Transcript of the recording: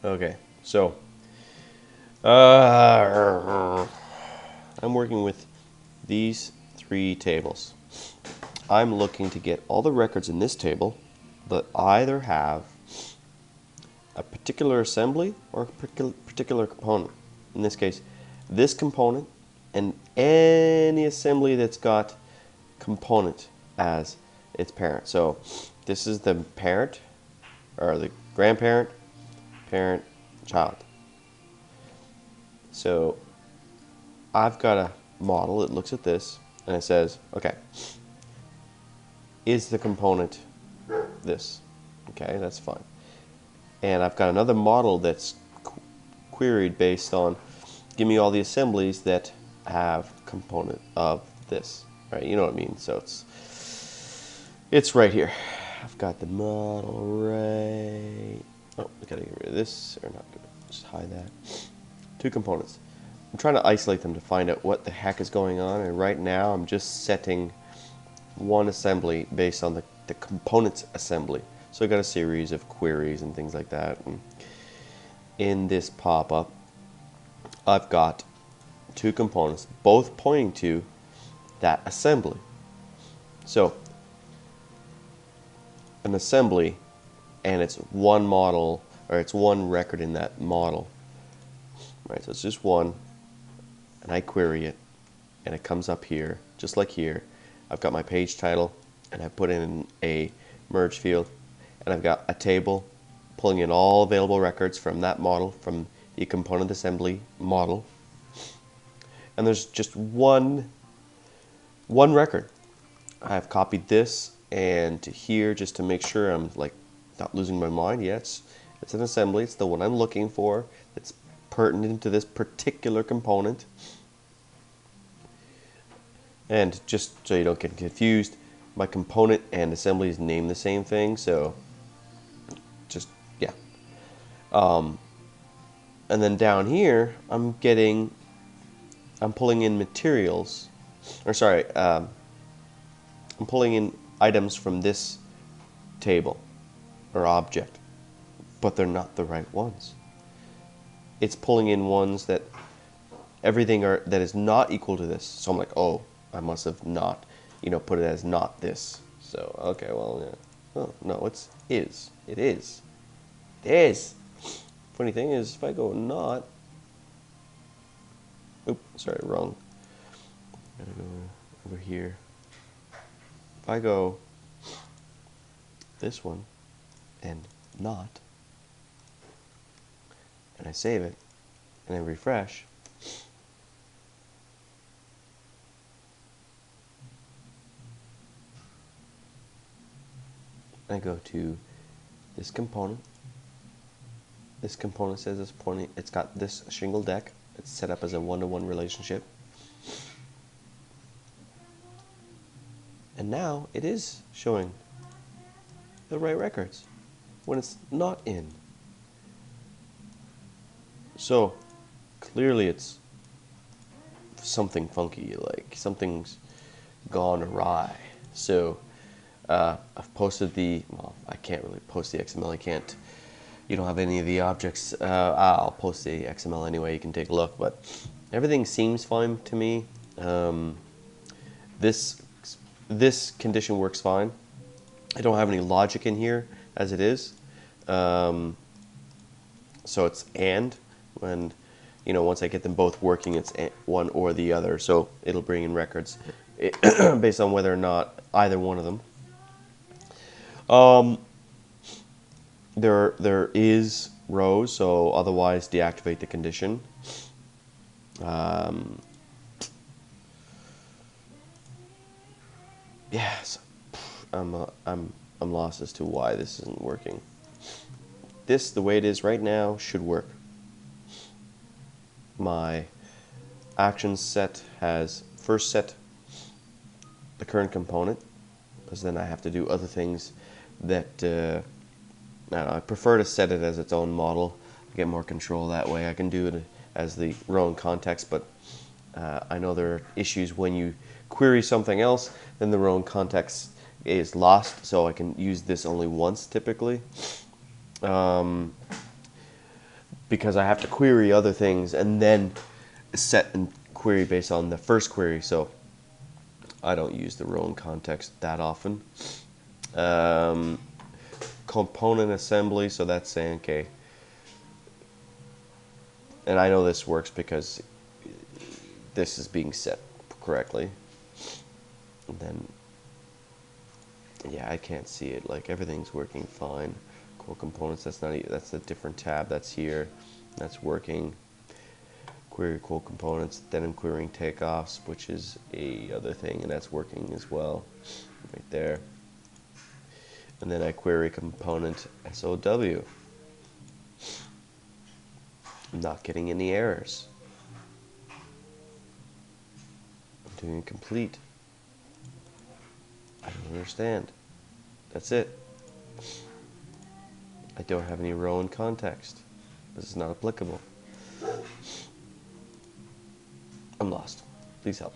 Okay, so uh, I'm working with these three tables. I'm looking to get all the records in this table that either have a particular assembly or a particular component. In this case, this component and any assembly that's got component as its parent. So this is the parent or the grandparent, parent, child. So I've got a model that looks at this and it says, okay, is the component this? Okay, that's fine. And I've got another model that's queried based on give me all the assemblies that have component of this, right? You know what I mean? So it's right here. I've got the model right. Oh, I gotta get rid of this or not. Just hide that. Two components. I'm trying to isolate them to find out what the heck is going on, and right now I'm just setting one assembly based on the components assembly. So I got a series of queries and things like that. And in this pop-up, I've got two components, both pointing to that assembly. So an assembly, and it's one model, or it's one record in that model. Right, so it's just one, and I query it, and it comes up here, just like here. I've got my page title, and I put in a merge field, and I've got a table pulling in all available records from that model, from the component assembly model. And there's just one record. I've copied this and to here just to make sure I'm like not losing my mind. Yeah, it's an assembly. It's the one I'm looking for. It's pertinent to this particular component. And just so you don't get confused, my component and assembly is named the same thing. So just, yeah. And then down here, I'm pulling in materials, or sorry, I'm pulling in items from this table or object, but they're not the right ones. It's pulling in ones that that is not equal to this. So I'm like, oh, I must have not, put it as not this. So okay, well, yeah. Oh no, it's is. It is. It is. Funny thing is, if I go not, oops, sorry, wrong. Gotta go over here. If I go this one and not, and I save it, and I refresh, and I go to this component. This component says it's got this shingle deck. It's set up as a one-to-one relationship. And now it is showing the right records when it's not in. So clearly it's something funky, like something's gone awry. So I've posted well, I can't really post the XML. You don't have any of the objects. I'll post the XML anyway, you can take a look, but everything seems fine to me. This condition works fine. I don't have any logic in here as it is. So it's and when, once I get them both working, it's one or the other. So it'll bring in records based on whether or not either one of them. There is rows, so otherwise deactivate the condition. Yes, I'm lost as to why this isn't working. This, the way it is right now, should work. My actions set has first set the current component, because then I have to do other things that I don't know, I prefer to set it as its own model, get more control that way. I can do it as the row in context, but I know there are issues when you query something else, then the row in context is lost, so I can use this only once typically. because I have to query other things and then set and query based on the first query. So I don't use the row and context that often. Component assembly, so that's saying, okay, and I know this works because this is being set correctly. And then, yeah, I can't see it. Like, everything's working fine. Core components, that's not, that's a different tab. That's here. That's working. Query core components. Then I'm querying takeoffs, which is a other thing, and that's working as well, right there. And then I query component SOW. I'm not getting any errors. I'm doing complete. I don't understand. That's it. I don't have any row and context. This is not applicable. I'm lost. Please help.